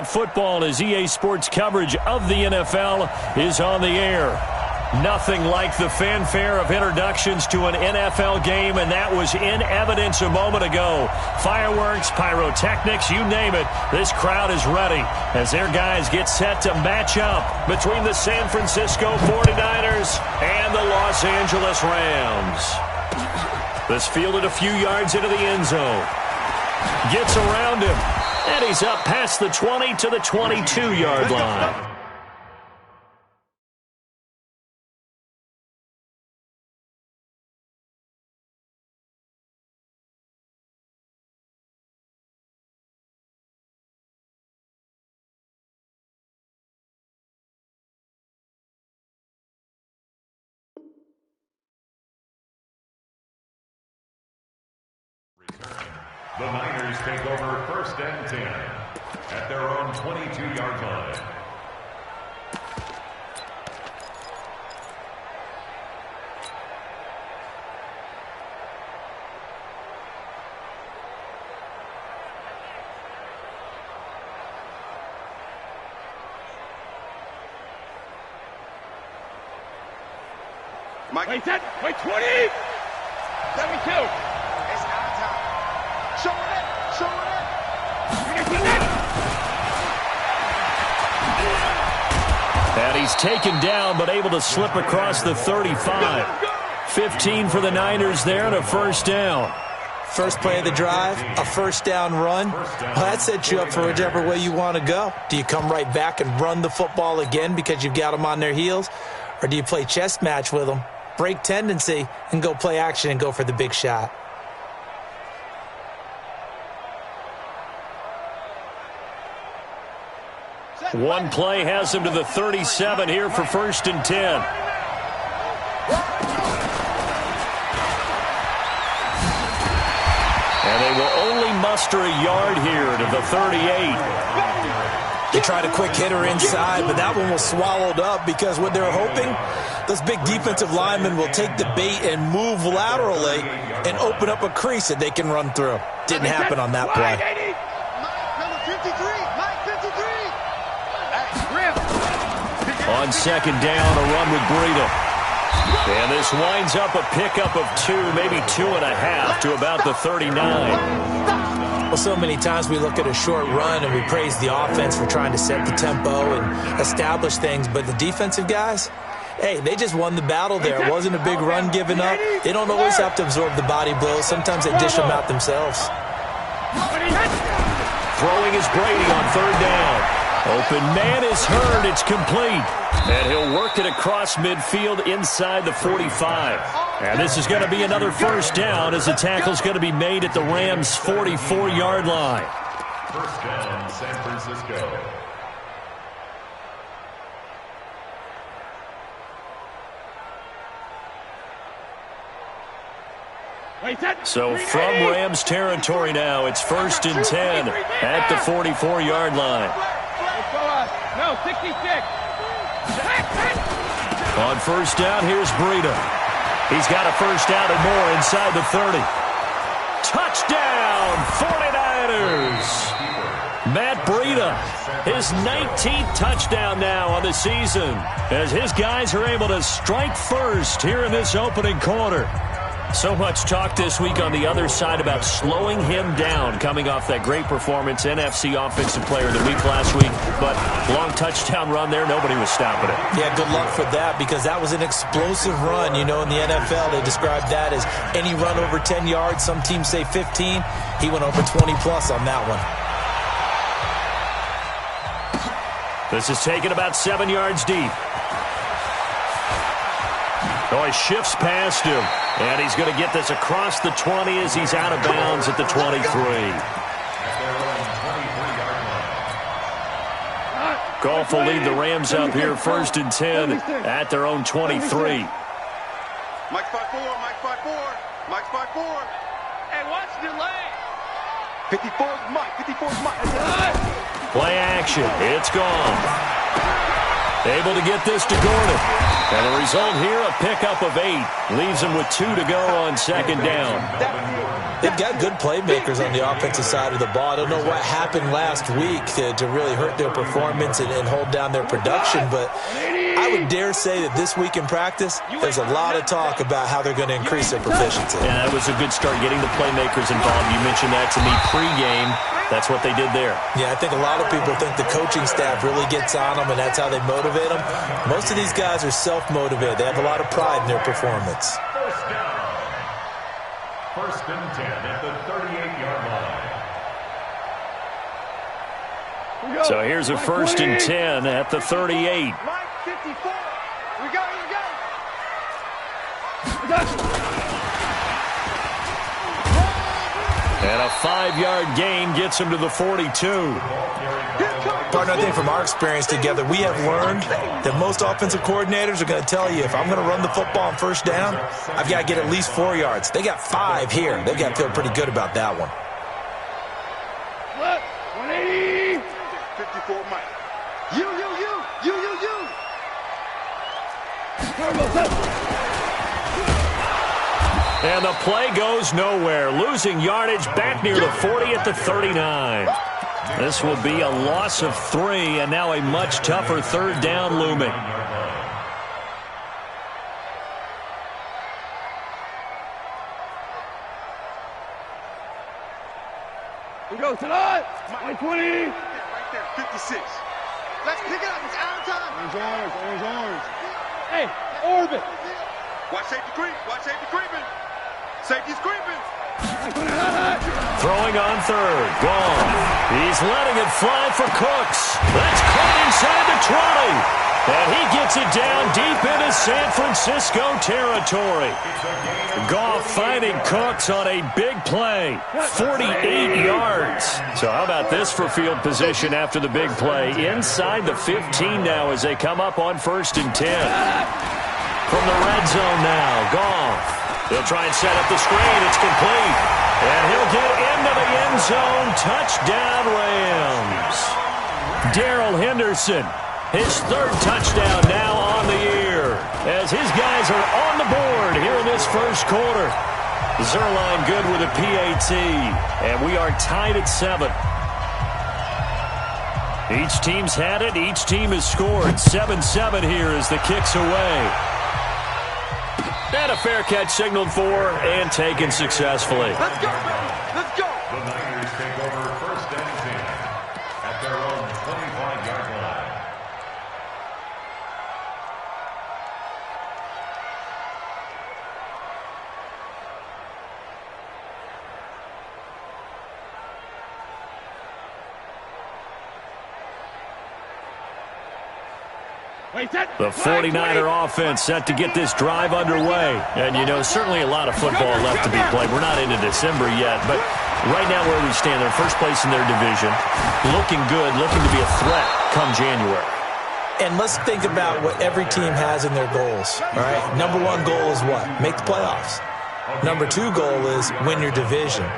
Football as EA Sports coverage of the NFL is on the air. Nothing like the fanfare of introductions to an NFL game, and that was in evidence a moment ago. Fireworks, pyrotechnics, you name it, this crowd is ready as their guys get set to match up between the San Francisco 49ers and the Los Angeles Rams. This fielded a few yards into the end zone. Gets around him. And he's up past the 20 to the 22-yard line. The Niners take over 1st and 10 at their own 22-yard line. Mike, wait 10, wait 20, 72. And he's taken down, but able to slip across the 35. 15 for the Niners there and a first down. First play of the drive, a first down run. Well, that sets you up for whichever way you want to go. Do you come right back and run the football again because you've got them on their heels? Or do you play chess match with them, break tendency, and go play action and go for the big shot? One play has him to the 37 here for 1st and 10. And they will only muster a yard here to the 38. They tried a quick hitter inside, but that one was swallowed up because what they're hoping, those big defensive linemen will take the bait and move laterally and open up a crease that they can run through. Didn't happen on that play. On 2nd down, a run with Breida. And this winds up a pickup of 2, maybe 2.5 to about the 39. Well, so many times we look at a short run and we praise the offense for trying to set the tempo and establish things, but the defensive guys, hey, they just won the battle there. It wasn't a big run given up. They don't always have to absorb the body blows. Sometimes they dish them out themselves. Throwing is Brady on 3rd down. Open man is heard. It's complete. And he'll work it across midfield inside the 45. And this is going to be another first down as the tackle's going to be made at the Rams' 44-yard line. First down, San Francisco. So from Rams territory now, it's 1st and 10 at the 44-yard line. No, 66. On 1st down, here's Breida. He's got a first down and more inside the 30. Touchdown, 49ers. Matt Breida, his 19th touchdown now on the season, as his guys are able to strike first here in this opening quarter. So much talk this week on the other side about slowing him down coming off that great performance, NFC Offensive Player of the Week last week. But long touchdown run there, nobody was stopping it. Yeah, good luck for that because that was an explosive run. You know, in the NFL, they describe that as any run over 10 yards. Some teams say 15. He went over 20-plus on that one. This is taken about 7 yards deep. Oh, he shifts past him. And he's going to get this across the 20 as he's out of bounds at the 23. Goff will lead the Rams up here 1st and 10 at their own 23. Mike 5-4, Mike 5-4, Mike 5-4. Hey, watch the lane. 54's Mike, 54's Mike. Play action. It's gone. Able to get this to Gordon. And the result here, a pickup of 8. Leaves them with 2 to go on second down. They've got good playmakers on the offensive side of the ball. I don't know what happened last week to really hurt their performance and hold down their production, but I would dare say that this week in practice, there's a lot of talk about how they're going to increase their proficiency. Yeah, that was a good start getting the playmakers involved. You mentioned that to me pregame. That's what they did there. Yeah, I think a lot of people think the coaching staff really gets on them, and that's how they motivate them. Most of these guys are self-motivated. They have a lot of pride in their performance. First down. First and 10 at the 38-yard line. So here's a first and 10 at the 38. Mike 54. We go. And a 5-yard gain gets him to the 42. Partner, I think from our experience together, we have learned that most offensive coordinators are going to tell you, if I'm going to run the football on first down, I've got to get at least 4 yards. They got 5 here. They've got to feel pretty good about that one. 180. 54, Mike. You. And the play goes nowhere. Losing yardage back near the 40 at the 39. This will be a loss of 3, and now a much tougher third down looming. We go tonight. Mike 20. Right there, 56. Let's pick it up. It's our time. Orange. Hey, orbit. Watch safety creep. Creeping. Safety's creeping. Throwing on third. Gone. He's letting it fly for Cooks. That's caught inside the 20. And he gets it down deep into San Francisco territory. Goff finding Cooks on a big play. 48 yards. So how about this for field position after the big play? Inside the 15 now as they come up on first and 10. From the red zone now, Goff. He'll try and set up the screen. It's complete. And he'll get into the end zone. Touchdown, Rams. Darrell Henderson, his 3rd touchdown now on the year, as his guys are on the board here in this first quarter. Zerline good with a PAT, and we are tied at 7. Each team's had it. Each team has scored. 7-7 here as the kick's away. And a fair catch signaled for and taken successfully. Let's go, baby. Let's go. The Niners take over first and 10 at their own 25-yard line. The 49er offense set to get this drive underway. And, you know, certainly a lot of football left to be played. We're not into December yet, but right now where we stand, they're first place in their division. Looking good, looking to be a threat come January. And let's think about what every team has in their goals, all right? Number 1 goal is what? Make the playoffs. Number 2 goal is win your division.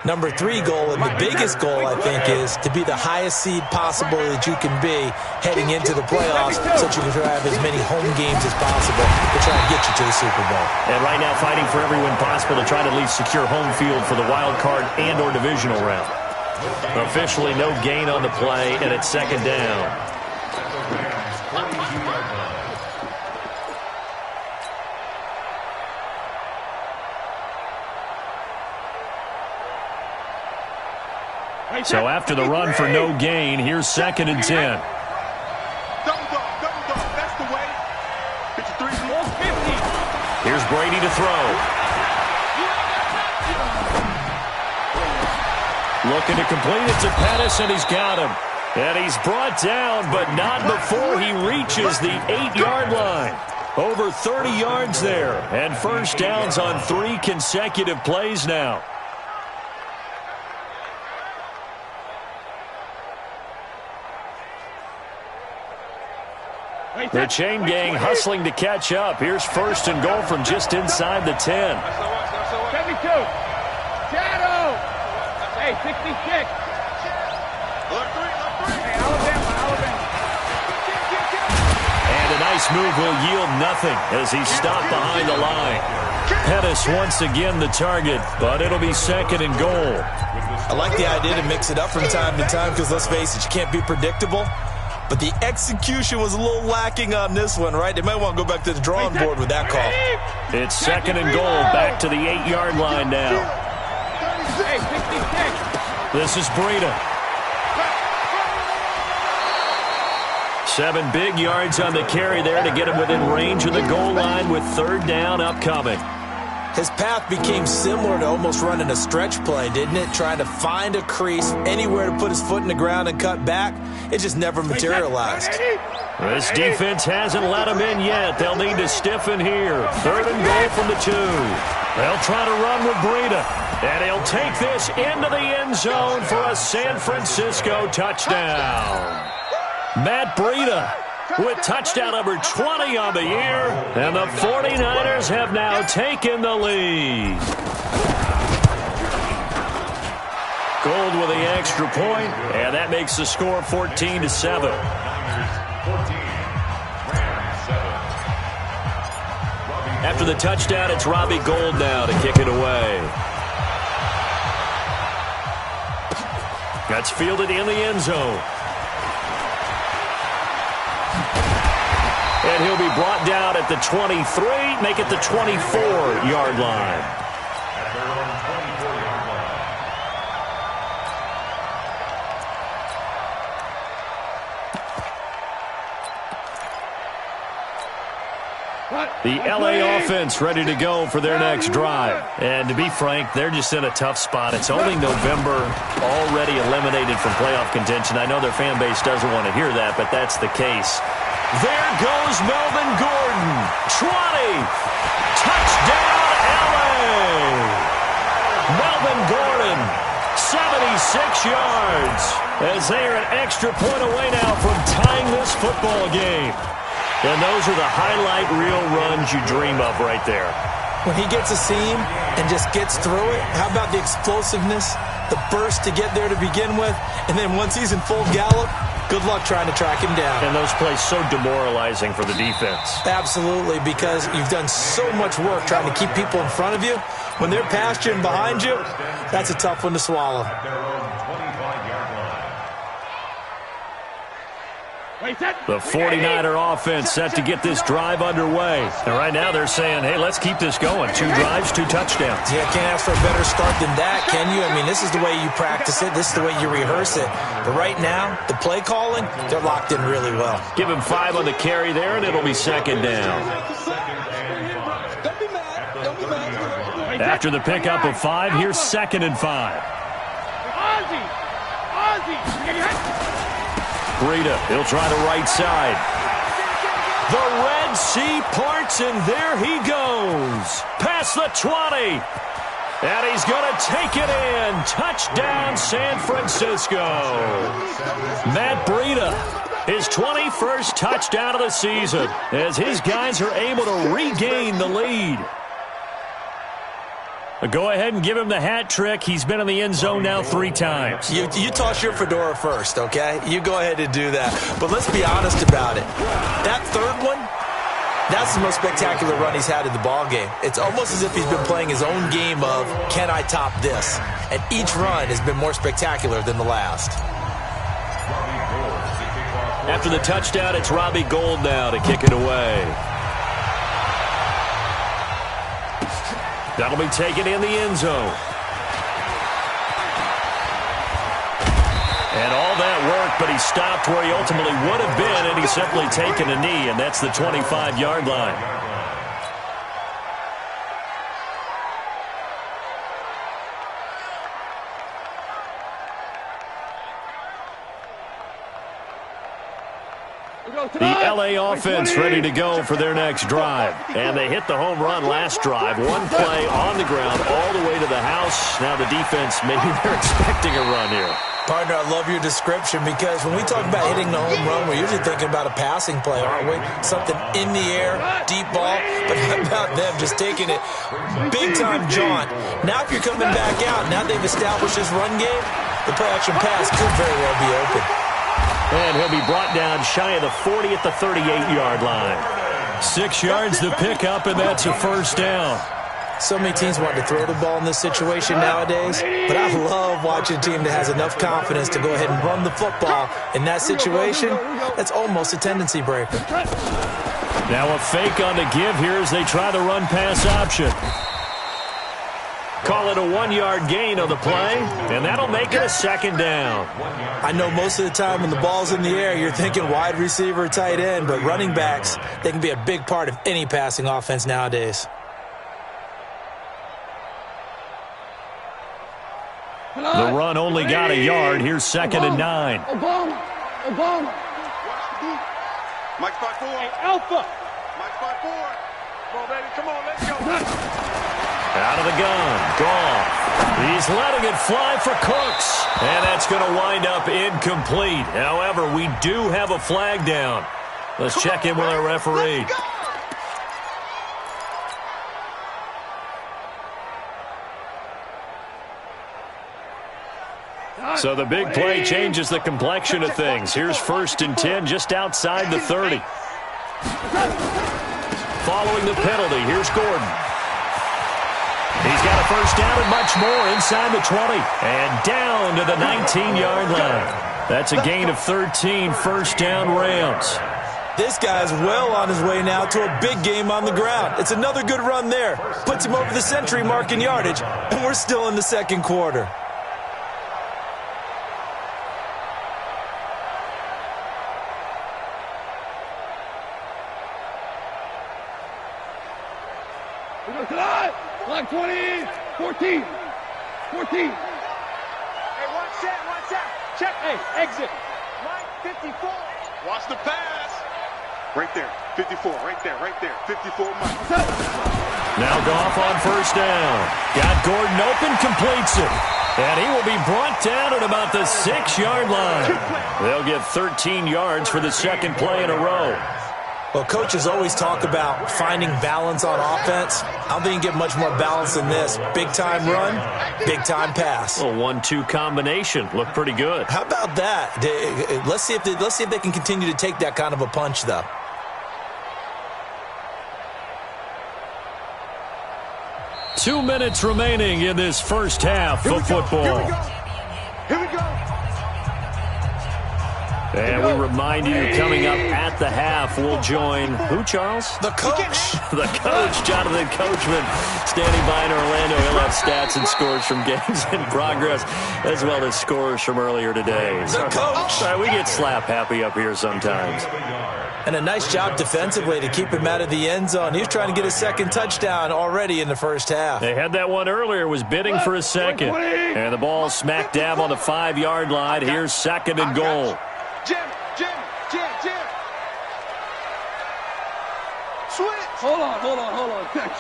Number 3 goal, and the biggest goal, I think, is to be the highest seed possible that you can be heading into the playoffs so that you can have as many home games as possible to try and get you to the Super Bowl. And right now fighting for every win possible to try to at least secure home field for the wild card and or divisional round. Officially no gain on the play, and it's second down. So after the run for no gain, here's second and 10. Double dog. That's the way. 53. 50. Here's Brady to throw. Looking to complete it to Pettis, and he's got him. And he's brought down, but not before he reaches the 8-yard line. Over 30 yards there, and first downs on 3 consecutive plays now. The chain gang hustling to catch up. Here's first and goal from just inside the 10. 72. Shadow. Hey, 66. Look three. Hey, Alabama. And a nice This move will yield nothing as he's stopped behind the line. Pettis once again the target, but it'll be second and goal. I like the idea to mix it up from time to time because, let's face it, you can't be predictable. But the execution was a little lacking on this one, right? They might want to go back to the drawing board with that call. It's second and goal, back to the 8-yard line now. This is Breida. 7 big yards on the carry there to get him within range of the goal line with third down upcoming. His path became similar to almost running a stretch play, didn't it? Trying to find a crease, anywhere to put his foot in the ground and cut back. It just never materialized. This defense hasn't let him in yet. They'll need to stiffen here. Third and goal from the 2. They'll try to run with Breida. And he'll take this into the end zone for a San Francisco touchdown. Matt Breida with touchdown number 20 on the year. And the 49ers have now taken the lead. Gold with the extra point, and that makes the score 14-7. After the touchdown, it's Robbie Gould now to kick it away. That's fielded in the end zone. And he'll be brought down at the 23, make it the 24-yard line. At their own 24-yard line. The LA offense ready to go for their next drive. And to be frank, they're just in a tough spot. It's only November, already eliminated from playoff contention. I know their fan base doesn't want to hear that, but that's the case. There goes Melvin Gordon. 20. Touchdown, LA. Melvin Gordon, 76 yards. As they are an extra point away now from tying this football game. And those are the highlight reel runs you dream of right there. When he gets a seam and just gets through it, how about the explosiveness, the burst to get there to begin with, and then once he's in full gallop, good luck trying to track him down. And those plays so demoralizing for the defense. Absolutely, because you've done so much work trying to keep people in front of you. When they're past you and behind you, that's a tough one to swallow. At their own 25-yard line. The 49er offense set to get this drive underway. And right now they're saying, hey, let's keep this going. 2 drives, 2 touchdowns. Yeah, can't ask for a better start than that, can you? I mean, this is the way you practice it. This is the way you rehearse it. But right now, the play calling, they're locked in really well. Give him 5 on the carry there, and it'll be second down. After the pickup of 5, here's second and 5. Breida, he'll try the right side. The Red Sea parts, and there he goes. Past the 20. And he's going to take it in. Touchdown, San Francisco. Matt Breida, his 21st touchdown of the season, as his guys are able to regain the lead. Go ahead and give him the hat trick. He's been in the end zone now 3 times. You toss your fedora first, okay? You go ahead and do that. But let's be honest about it. That third one, that's the most spectacular run he's had in the ballgame. It's almost as if he's been playing his own game of, can I top this? And each run has been more spectacular than the last. After the touchdown, it's Robbie Gould now to kick it away. That'll be taken in the end zone. And all that work, but he stopped where he ultimately would have been, and he's simply taken a knee, and that's the 25-yard line. The LA offense ready to go for their next drive. And they hit the home run last drive. 1 play on the ground all the way to the house. Now the defense, maybe they're expecting a run here. Partner, I love your description because when we talk about hitting the home run, we're usually thinking about a passing play, aren't we? Something in the air, deep ball. But how about them just taking it big-time jaunt? Now if you're coming back out, now they've established this run game, the play-action pass could very well be open. And he'll be brought down shy of the 40 at the 38-yard line. 6 yards to pick up, and that's a first down. So many teams want to throw the ball in this situation nowadays, but I love watching a team that has enough confidence to go ahead and run the football. In that situation, that's almost a tendency breaker. Now a fake on the give here as they try the run-pass option. Call it a 1-yard gain on the play, and that'll make it a second down. I know most of the time when the ball's in the air, you're thinking wide receiver, tight end, but running backs, they can be a big part of any passing offense nowadays. The run only got a yard. Here's 2nd and 9. Obama. Mike spot 4. Hey, Alpha. Mike spot 4. Come on, baby. Come on, let's go. Out of the gun. Goff. He's letting it fly for Cooks. And that's going to wind up incomplete. However, we do have a flag down. Let's check in with our referee. So the big play changes the complexion of things. Here's 1st and 10 just outside the 30. Following the penalty, here's Gordon. He's got a first down and much more inside the 20. And down to the 19-yard line. That's a gain of 13, first down Rams. This guy's well on his way now to a big game on the ground. It's another good run there. Puts him over the century mark in yardage, and we're still in the second quarter. Line 20, 14. Hey, watch that. Check. Hey, exit. Line 54. Watch the pass. Right there, 54, right there. 54, Mike. Now Goff on first down. Got Gordon open, completes it. And he will be brought down at about the 6-yard line. They'll get 13 yards for the second play in a row. Well, coaches always talk about finding balance on offense. I don't think you can get much more balance than this. Big-time run, big-time pass. A 1-2 combination. Looked pretty good. How about that? Let's see if they can continue to take that kind of a punch, though. Two minutes remaining in this first half of football. Here we go. And we remind you, coming up at the half, we'll join who, Charles? The coach. The coach, Jonathan Coachman, standing by in Orlando. He'll have stats and scores from games in progress, as well as scores from earlier today. The coach. We get slap happy up here sometimes. And a nice job defensively to keep him out of the end zone. He was trying to get a second touchdown already in the first half. They had that one earlier, was bidding for a second. And the ball smack dab on the 5-yard line. Here's 2nd and goal. Jim. Switch. Hold on. Check.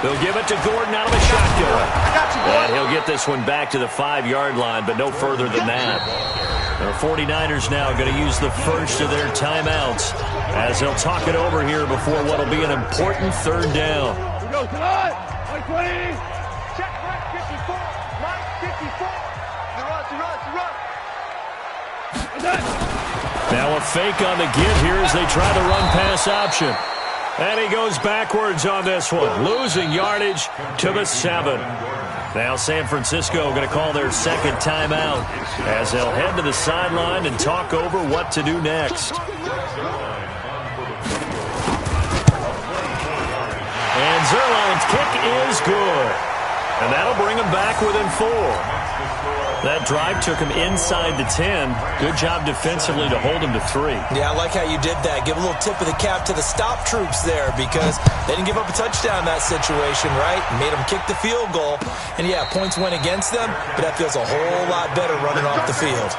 They'll give it to Gordon out of a shotgun. And he'll get this one back to the 5-yard line, but no further than that. The 49ers now going to use the first of their timeouts as they'll talk it over here before what will be an important third down. Here we go, tonight. Mike 20. Check right 54. Mike 54. Run. Now a fake on the give here as they try the run-pass option. And he goes backwards on this one, losing yardage to the 7. Now San Francisco going to call their second timeout as they'll head to the sideline and talk over what to do next. And Zerline's kick is good. And that'll bring him back within 4. That drive took him inside the 10. Good job defensively to hold him to 3. Yeah, I like how you did that. Give a little tip of the cap to the stop troops there because they didn't give up a touchdown in that situation, right? Made them kick the field goal. And, yeah, points went against them, but that feels a whole lot better running off the field.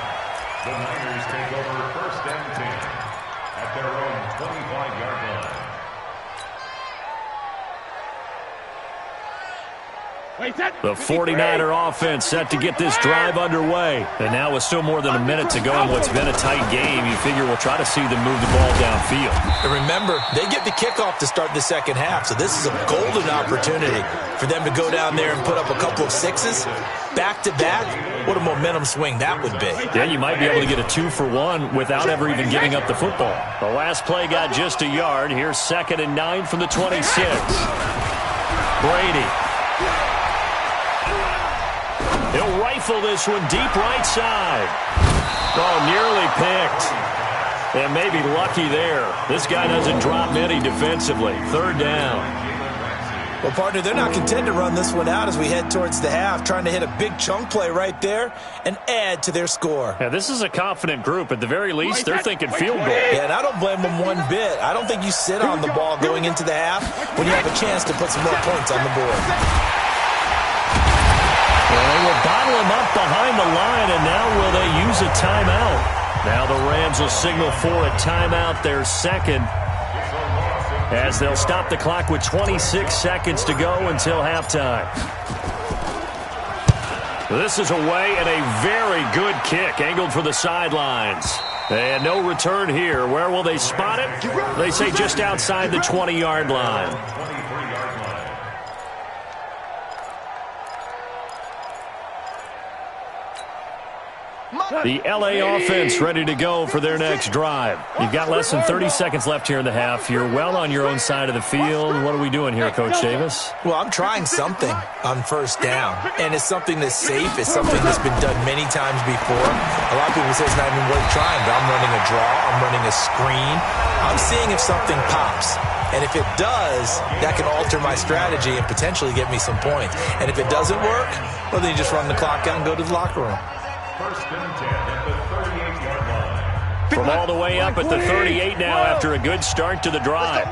The Niners take over 1st and 10 at their own 25-yard line. The 49er offense set to get this drive underway. And now with still more than a minute to go in what's been a tight game, you figure we'll try to see them move the ball downfield. And remember, they get the kickoff to start the second half, so this is a golden opportunity for them to go down there and put up a couple of sixes back-to-back. What a momentum swing that would be. Yeah, you might be able to get a 2-for-1 without ever even giving up the football. The last play got just a yard. Here's 2nd and 9 from the 26. Brady. He'll rifle this one deep right side. Oh, nearly picked. And maybe lucky there. This guy doesn't drop many defensively. 3rd down. Well, partner, they're not content to run this one out as we head towards the half, trying to hit a big chunk play right there and add to their score. Yeah, this is a confident group. At the very least, they're thinking field goal. Yeah, and I don't blame them one bit. I don't think you sit on the ball going into the half when you have a chance to put some more points on the board. Well, they will bottle him up behind the line, and now will they use a timeout? Now the Rams will signal for a timeout, their 2nd, as they'll stop the clock with 26 seconds to go until halftime. This is away and a very good kick, angled for the sidelines. And no return here. Where will they spot it? They say just outside the 20-yard line. The L.A. offense ready to go for their next drive. You've got less than 30 seconds left here in the half. You're well on your own side of the field. What are we doing here, Coach Davis? Well, I'm trying something on 1st down, and it's something that's safe. It's something that's been done many times before. A lot of people say it's not even worth trying, but I'm running a draw. I'm running a screen. I'm seeing if something pops. And if it does, that can alter my strategy and potentially get me some points. And if it doesn't work, well, then you just run the clock out and go to the locker room. 1st and 10 at the 38-yard line. From all the way up at the 38 now after a good start to the drive.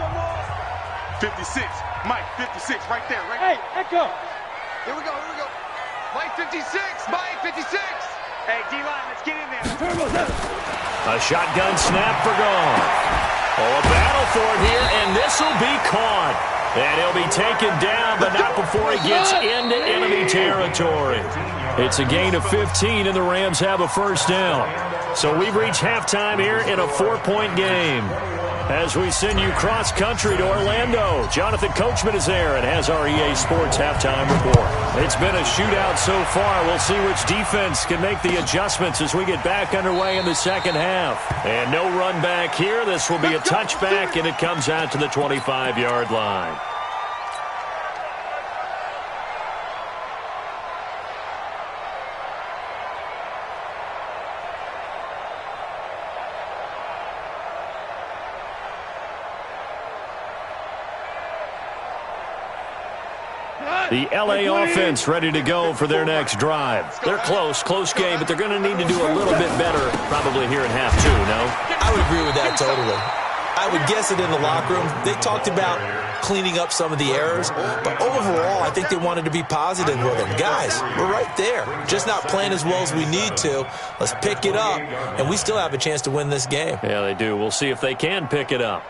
56. Mike, 56, right there. Right. Hey, Echo. Here we go. Mike, 56. Mike, 56. Hey, D-line, let's get in there. A shotgun snap for gone. Oh, a battle for it here, and this will be caught. And he'll be taken down, but not before he gets into enemy territory. It's a gain of 15, and the Rams have a 1st down. So we've reached halftime here in a 4-point game. As we send you cross-country to Orlando, Jonathan Coachman is there and has our EA Sports halftime report. It's been a shootout so far. We'll see which defense can make the adjustments as we get back underway in the 2nd half. And no run back here. This will be a touchback, and it comes out to the 25-yard line. The L.A. offense ready to go for their next drive. They're close game, but they're going to need to do a little bit better probably here in half 2, no? I would agree with that totally. I would guess it in the locker room. They talked about cleaning up some of the errors, but overall, I think they wanted to be positive with them. Guys, we're right there. Just not playing as well as we need to. Let's pick it up, and we still have a chance to win this game. Yeah, they do. We'll see if they can pick it up.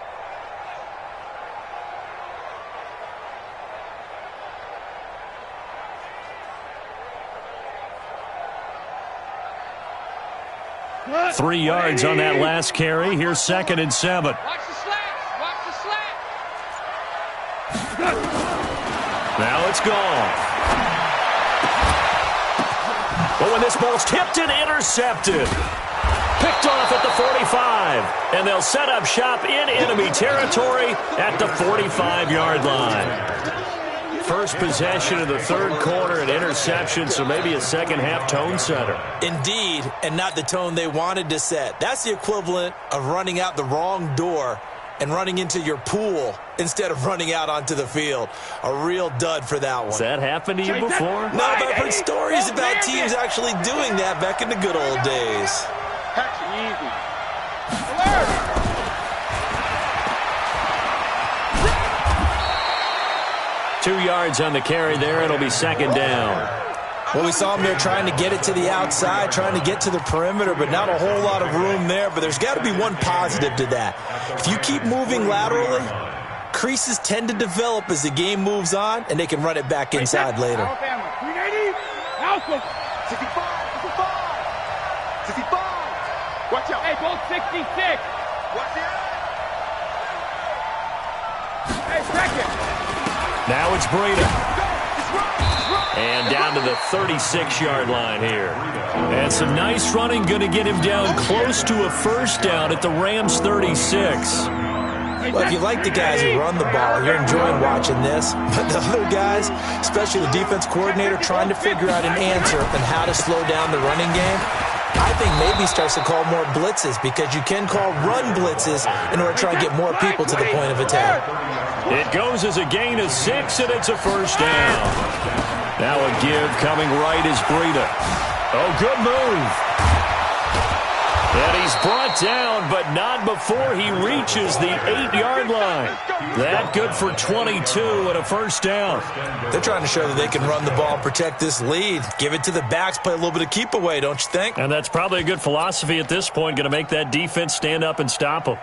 Three yards on that last carry. Here's 2nd and 7. Watch the slats. Watch the slats. Now it's gone. But when this ball's tipped and intercepted. Picked off at the 45. And they'll set up shop in enemy territory at the 45-yard line. First possession of the 3rd quarter, an interception, so maybe a 2nd half tone setter. Indeed, and not the tone they wanted to set. That's the equivalent of running out the wrong door and running into your pool instead of running out onto the field. A real dud for that one. Has that happened to you before? No, but I've heard stories about teams actually doing that back in the good old days. Easy. 2 yards on the carry there. It'll be 2nd down. Well, we saw him there trying to get it to the outside, trying to get to the perimeter, but not a whole lot of room there. But there's got to be one positive to that. If you keep moving laterally, creases tend to develop as the game moves on, and they can run it back inside later. Alabama, 380, Alpha, 65, 65. Watch out. Hey, go 66. Watch it. Hey, second. Now it's Breida. And down to the 36-yard line here. And some nice running, going to get him down close to a first down at the Rams 36. Well, if you like the guys who run the ball, you're enjoying watching this. But the other guys, especially the defense coordinator, trying to figure out an answer on how to slow down the running game, I think maybe starts to call more blitzes, because you can call run blitzes in order to try and get more people to the point of attack. It goes as a gain of 6, and it's a first down. Now a give coming right is Breida. Oh, good move. And he's brought down, but not before he reaches the 8-yard line. That good for 22 and a first down. They're trying to show that they can run the ball and protect this lead. Give it to the backs, play a little bit of keep away, don't you think? And that's probably a good philosophy at this point, going to make that defense stand up and stop them.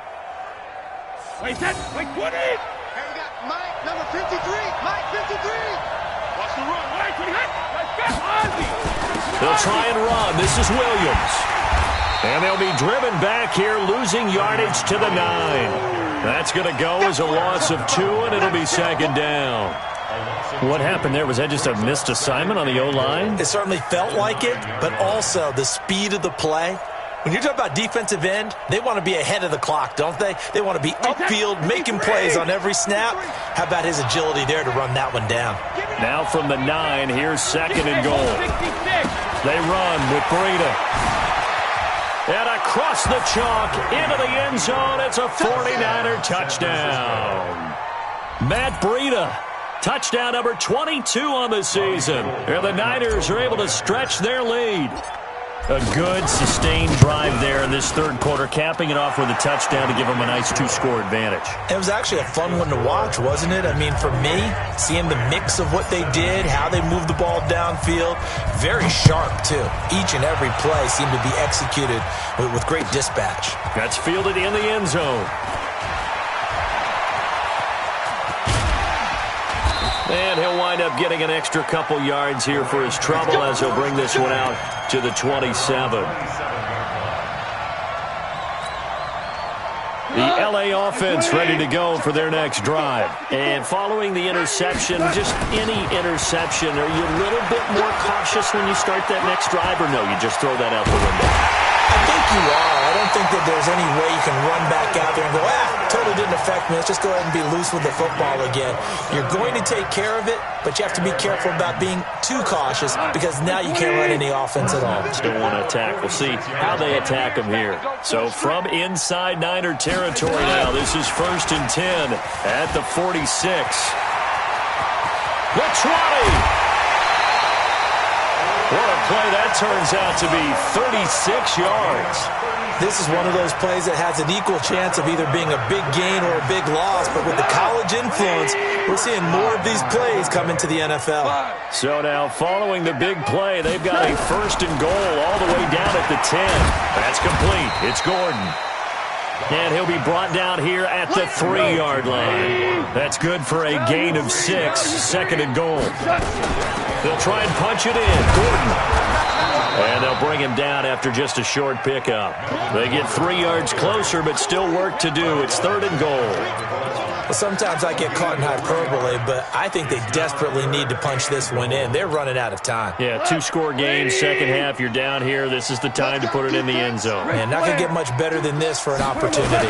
Wait, that's like 20. Hey, we got Mike, number 53. Mike, 53. Watch the run. Mike, 20. Let's go. Ozzy. They'll try and run. This is Williams. And they'll be driven back here, losing yardage to the 9. That's going to go as a loss of 2, and it'll be second down. What happened there? Was that just a missed assignment on the O-line? It certainly felt like it, but also the speed of the play. When you're talking about defensive end, they want to be ahead of the clock, don't they? They want to be upfield, making plays on every snap. How about his agility there to run that one down? Now from the 9, here's second and goal. They run with Breida. And across the chalk, into the end zone, it's a 49er touchdown. Matt Breida, touchdown number 22 on the season. And the Niners are able to stretch their lead. A good, sustained drive there in this third quarter, capping it off with a touchdown to give them a nice 2-score advantage. It was actually a fun one to watch, wasn't it? I mean, for me, seeing the mix of what they did, how they moved the ball downfield, very sharp, too. Each and every play seemed to be executed with great dispatch. That's fielded in the end zone. And he'll wind up getting an extra couple yards here for his trouble as he'll bring this one out to the 27. The LA offense ready to go for their next drive. And following the interception, just any interception, are you a little bit more cautious when you start that next drive, or no, you just throw that out the window? I think you are. I don't think that there's any way you can run back out there and go, totally didn't affect me. Let's just go ahead and be loose with the football again. You're going to take care of it, but you have to be careful about being too cautious, because now you can't run any offense at all. Still want to attack. We'll see how they attack them here. So from inside Niner territory now, this is 1st and 10 at the 46. The 20. What a play that turns out to be, 36 yards. This is one of those plays that has an equal chance of either being a big gain or a big loss, but with the college influence, we're seeing more of these plays come into the NFL. So now, following the big play, they've got a 1st and goal all the way down at the 10. That's complete. It's Gordon. And he'll be brought down here at the 3-yard line. That's good for a gain of 6, 2nd and goal. They'll try and punch it in. Gordon. And they'll bring him down after just a short pickup. They get 3 yards closer, but still work to do. It's 3rd and goal. Well, sometimes I get caught in hyperbole, but I think they desperately need to punch this one in. They're running out of time. Yeah, 2-score game, second half, you're down here. This is the time to put it in the end zone. Man, not going to get much better than this for an opportunity.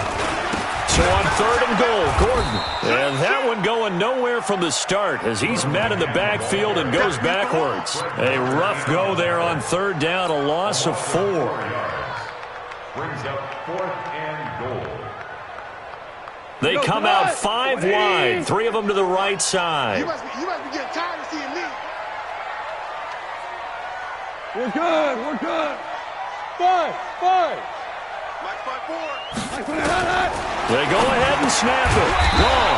So on 3rd and goal, Gordon. And that one going nowhere from the start as he's met in the backfield and goes backwards. A rough go there on 3rd down, a loss of 4. Brings up 4th and goal. They come out 5 wide, 3 of them to the right side. You must be getting tired of seeing me. We're good. 5. Mike 5-4. They go ahead and snap it. Long.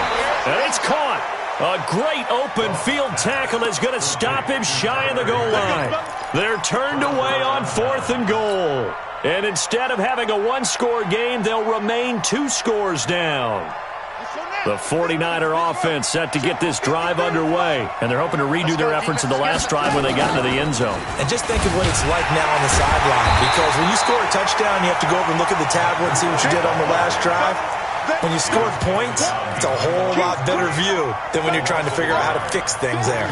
And it's caught. A great open field tackle is going to stop him shy of the goal line. They're turned away on 4th and goal. And instead of having a 1-score game, they'll remain 2 scores down. So The 49er offense set to get this drive underway, and they're hoping to redo their efforts in the last drive when they got into the end zone. And just think of what it's like now on the sideline, because when you score a touchdown, you have to go over and look at the tablet and see what you did on the last drive. When you score points, it's a whole lot better view than when you're trying to figure out how to fix things there.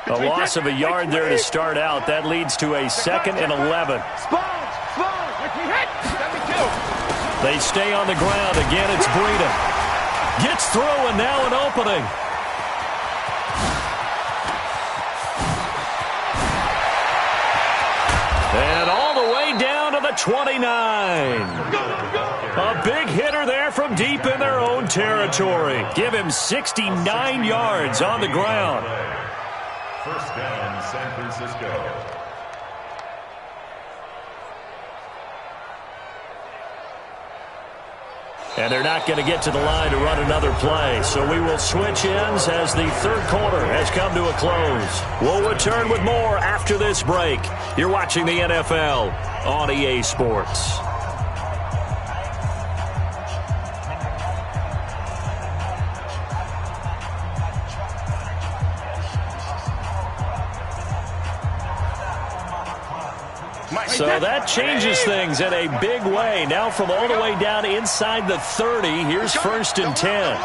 A loss of a yard there to start out. That leads to a 2nd and 11. They stay on the ground. Again, it's Breida. Gets through, and now an opening. And all the way down to the 29. A big hitter there from deep in their own territory. Give him 69 yards on the ground. First down, San Francisco. And they're not going to get to the line to run another play. So we will switch ends as the third quarter has come to a close. We'll return with more after this break. You're watching the NFL on EA Sports. So that changes things in a big way. Now from all the way down inside the 30, here's 1st and 10.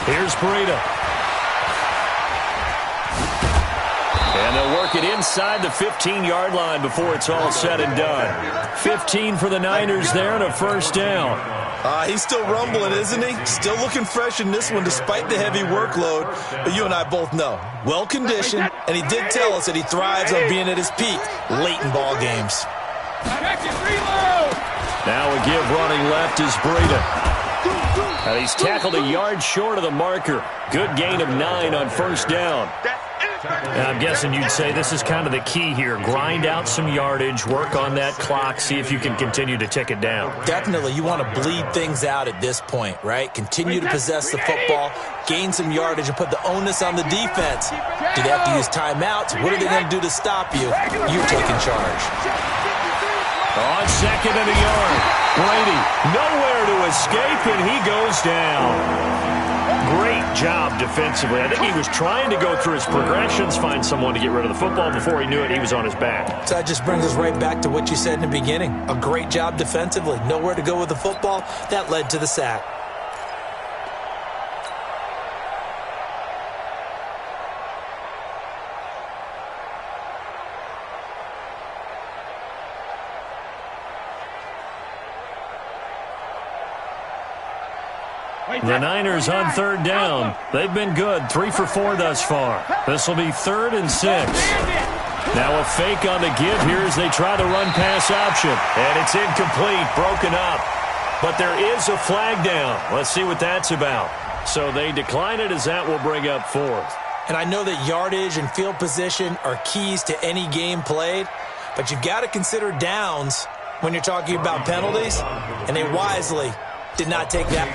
Here's Breida. And they'll work it inside the 15-yard line before it's all said and done. 15 for the Niners there and a first down. He's still rumbling, isn't he? Still looking fresh in this one despite the heavy workload. But you and I both know, well-conditioned, and he did tell us that he thrives on being at his peak late in ball games. Now a give running left is Breida. And he's tackled a yard short of the marker. Good gain of 9 on first down. And I'm guessing you'd say this is kind of the key here. Grind out some yardage, work on that clock, see if you can continue to tick it down. Definitely. You want to bleed things out at this point, right? Continue to possess the football, gain some yardage, and put the onus on the defense. Do they have to use timeouts? What are they going to do to stop you? You're taking charge. On 2nd and a yard, Brady nowhere to escape, and he goes down. Great job defensively. I think he was trying to go through his progressions, find someone to get rid of the football. Before he knew it, he was on his back. So that just brings us right back to what you said in the beginning. A great job defensively. Nowhere to go with the football. That led to the sack. The Niners on 3rd down. They've been good, 3 for 4 thus far. This will be 3rd and 6. Now a fake on the give here as they try the run-pass option. And it's incomplete, broken up. But there is a flag down. Let's see what that's about. So they decline it as that will bring up 4th. And I know that yardage and field position are keys to any game played, but you've got to consider downs when you're talking about penalties, and they wisely did not take that.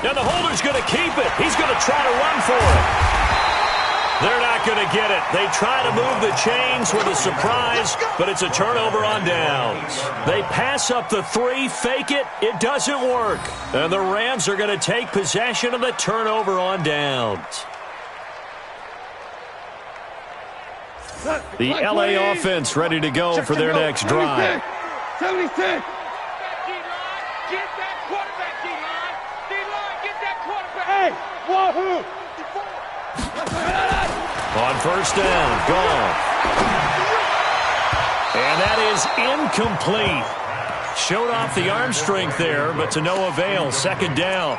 Now the holder's going to keep it. He's going to try to run for it. They're not going to get it. They try to move the chains with a surprise, but it's a turnover on downs. They pass up the 3, fake it. It doesn't work. And the Rams are going to take possession of the turnover on downs. The LA offense ready to go for their next drive. 76. Wahoo! On first down, gone. And that is incomplete. Showed off the arm strength there, but to no avail. 2nd down.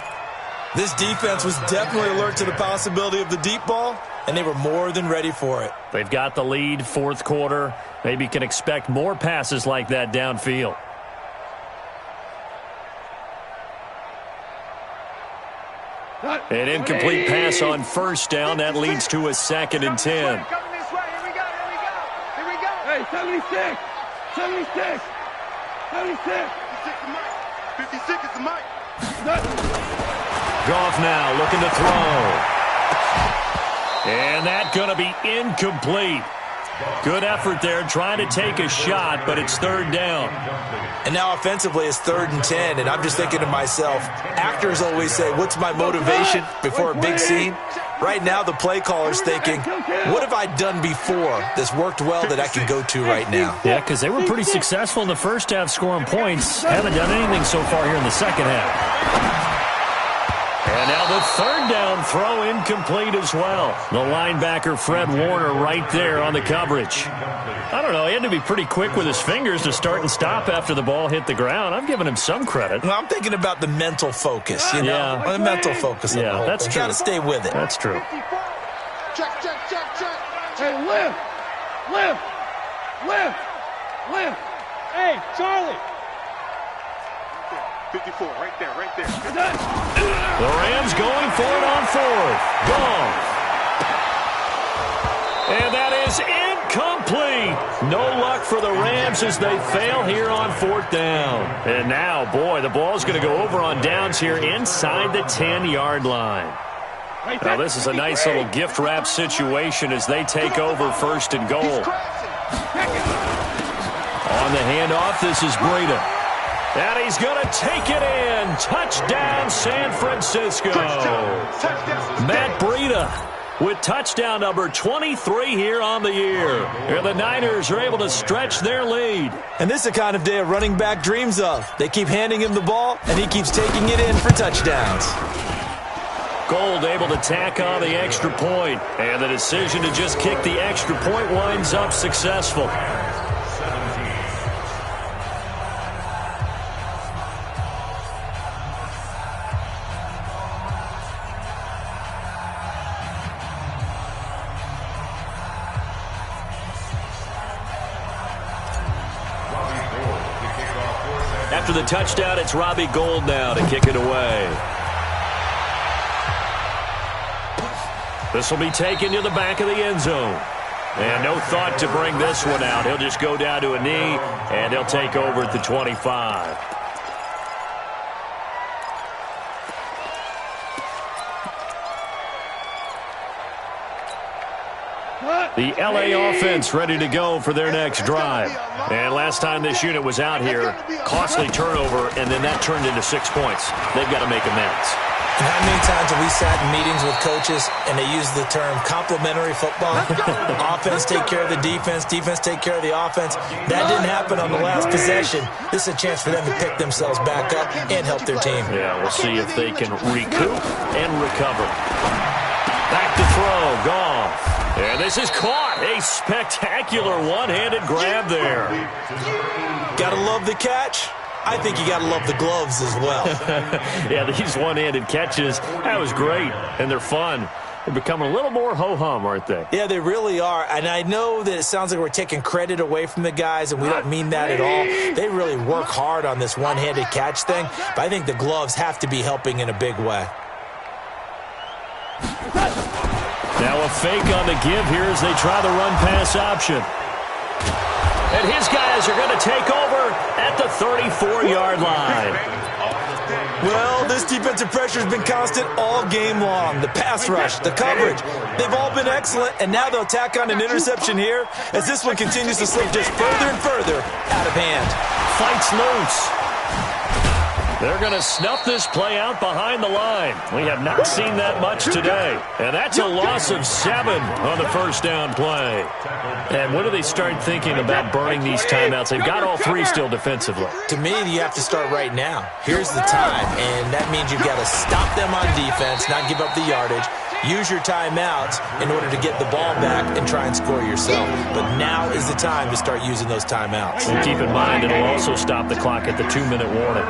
This defense was definitely alert to the possibility of the deep ball, and they were more than ready for it. They've got the lead, 4th quarter. Maybe can expect more passes like that downfield. An incomplete pass on first down. That leads to a 2nd and 10. Here we go. Hey, 76. 76. 76. 56 is the mic. Goff now looking to throw. And that's going to be incomplete. Good effort there, trying to take a shot, but it's third down. And now offensively it's 3rd and 10, and I'm just thinking to myself, actors always say, what's my motivation before a big scene? Right now the play caller's thinking, what have I done before that's worked well that I can go to right now? Yeah, because they were pretty successful in the first half scoring points. Haven't done anything so far here in the second half. And now the third down throw incomplete as well. The linebacker, Fred Warner, right there on the coverage. I don't know. He had to be pretty quick with his fingers to start and stop after the ball hit the ground. I'm giving him some credit. Well, I'm thinking about the mental focus, you know? The mental focus. Yeah, that's true. You got to stay with it. That's true. Check. Hey, lift. Hey, Charlie. 54, right there. The Rams going for it on 4th. Gone. And that is incomplete. No luck for the Rams as they fail here on 4th down. And now, boy, the ball's going to go over on downs here inside the 10-yard line. Now, this is a nice little gift wrap situation as they take over 1st and goal. On the handoff, this is Breida. And he's going to take it in. Touchdown, San Francisco. Matt Breida with touchdown number 23 here on the year. And the Niners are able to stretch their lead. And this is the kind of day a running back dreams of. They keep handing him the ball, and he keeps taking it in for touchdowns. Gold able to tack on the extra point. And the decision to just kick the extra point winds up successful. After the touchdown, it's Robbie Gould now to kick it away. This will be taken to the back of the end zone. And no thought to bring this one out. He'll just go down to a knee, and he'll take over at the 25. The LA offense ready to go for their next drive. And last time this unit was out here, costly turnover, and then that turned into 6 points. They've got to make amends. And how many times have we sat in meetings with coaches and they use the term complementary football? Offense take care of the defense, defense take care of the offense. That didn't happen on the last possession. This is a chance for them to pick themselves back up and help their team. Yeah, we'll see if they can recoup and recover. Back to throw, Goff. And this is caught. A spectacular one-handed grab there. Gotta love the catch. I think you got to love the gloves as well. Yeah, these one-handed catches, that was great, and they're fun. They're becoming a little more ho-hum, aren't they? Yeah, they really are, and I know that it sounds like we're taking credit away from the guys, and we don't mean that at all. They really work hard on this one-handed catch thing, but I think the gloves have to be helping in a big way. Now a fake on the give here as they try the run-pass option. And his guys are going to take over at the 34-yard line. Well, this defensive pressure has been constant all game long. The pass rush, the coverage, they've all been excellent, and now they'll tack on an interception here as this one continues to slip just further and further out of hand. Fights loose. They're going to snuff this play out behind the line. We have not seen that much today. And that's a loss of 7 on the first down play. And when do they start thinking about burning these timeouts? They've got all 3 still defensively. To me, you have to start right now. Here's the time, and that means you've got to stop them on defense, not give up the yardage. Use your timeouts in order to get the ball back and try and score yourself. But now is the time to start using those timeouts. And keep in mind, it'll also stop the clock at the 2-minute warning.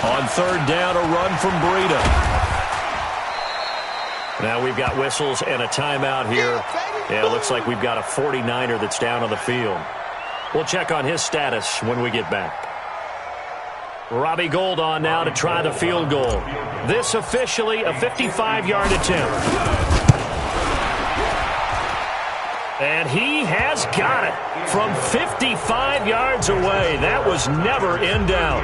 On third down, a run from Breida. Now we've got whistles and a timeout here. Yeah, it looks like we've got a 49er that's down on the field. We'll check on his status when we get back. Robbie Gould on now to try the field goal. This officially a 55-yard attempt. And he has got it from 55 yards away. That was never in doubt.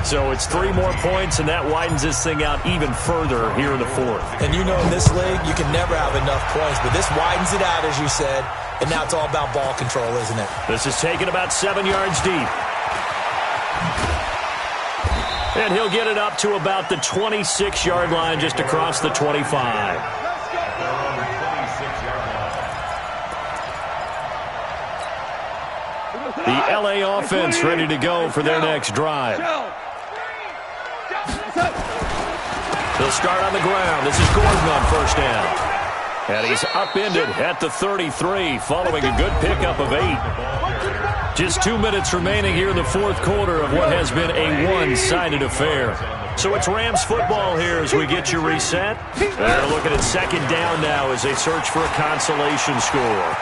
So it's 3 more points, and that widens this thing out even further here in the fourth. And you know in this league, you can never have enough points, but this widens it out, as you said, and now it's all about ball control, isn't it? This is taken about 7 yards deep. And he'll get it up to about the 26-yard line, just across the 25. The L.A. offense ready to go for their next drive. They'll start on the ground. This is Gordon on first down. And he's upended at the 33, following a good pickup of 8. Just 2 minutes remaining here in the fourth quarter of what has been a one-sided affair. So it's Rams football here as we get you reset. They're looking at second down now as they search for a consolation score.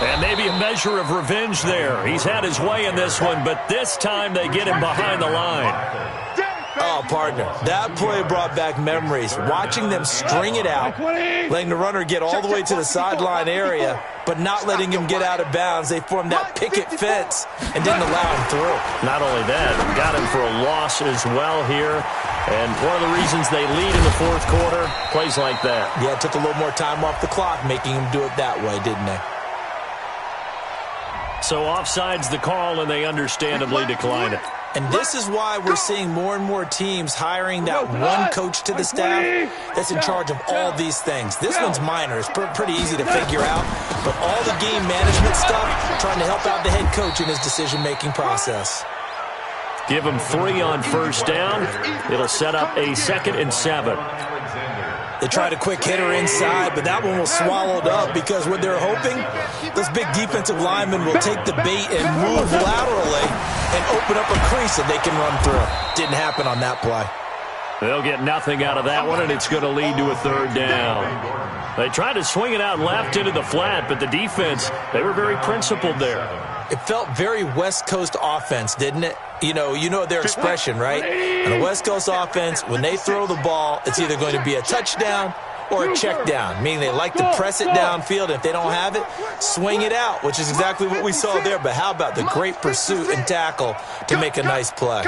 And maybe a measure of revenge there. He's had his way in this one, but this time they get him behind the line. Oh, partner, that play brought back memories. Watching them string it out, letting the runner get all the way to the sideline area, but not letting him get out of bounds. They formed that picket fence and didn't allow him through. Not only that, got him for a loss as well here. And one of the reasons they lead in the fourth quarter, plays like that. Yeah, it took a little more time off the clock, making him do it that way, didn't they? So offside's the call, and they understandably decline it. And this is why we're seeing more and more teams hiring that one coach to the staff that's in charge of all these things. This one's minor. It's pretty easy to figure out. But all the game management stuff, trying to help out the head coach in his decision-making process. Give him 3 on first down. It'll set up a 2nd and 7. They tried a quick hitter inside, but that one was swallowed up because what they're hoping, those big defensive linemen will take the bait and move laterally and open up a crease that they can run through. Didn't happen on that play. They'll get nothing out of that one, and it's going to lead to a 3rd down. They tried to swing it out left into the flat, but the defense, they were very principled there. It felt very West Coast offense, didn't it? You know their expression, right? On a West Coast offense, when they throw the ball, it's either going to be a touchdown or a check down, meaning they like to press it downfield. If they don't have it, swing it out, which is exactly what we saw there. But how about the great pursuit and tackle to make a nice play?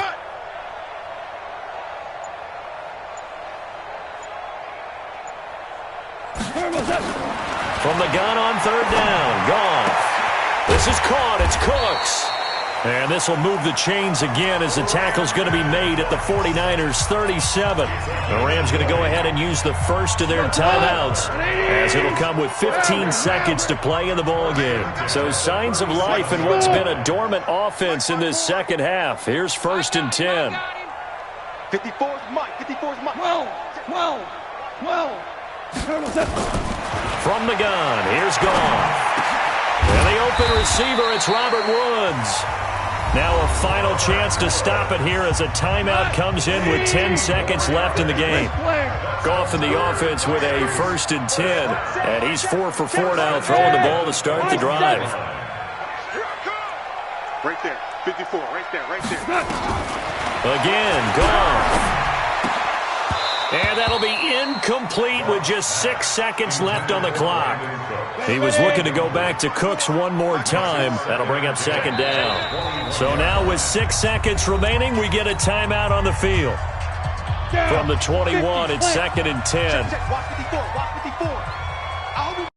From the gun on 3rd down, Goff. This is caught. It's Cooks. And this will move the chains again as the tackle's going to be made at the 49ers' 37. The Rams going to go ahead and use the first of their timeouts as it'll come with 15 seconds to play in the ballgame. So signs of life in what's been a dormant offense in this second half. Here's 1st and 10. 54's Mike. 54's Mike. Well. From the gun, here's Goff. And the open receiver, it's Robert Woods. Now a final chance to stop it here as a timeout comes in with 10 seconds left in the game. Goff in the offense with a 1st and 10. And he's 4 for 4 now, throwing the ball to start the drive. Right there, 54, right there. Again, Goff. And that'll be incomplete with just 6 seconds left on the clock. He was looking to go back to Cooks one more time. That'll bring up 2nd down. So now with 6 seconds remaining, we get a timeout on the field. From the 21, it's 2nd and 10. Watch 54, watch 54.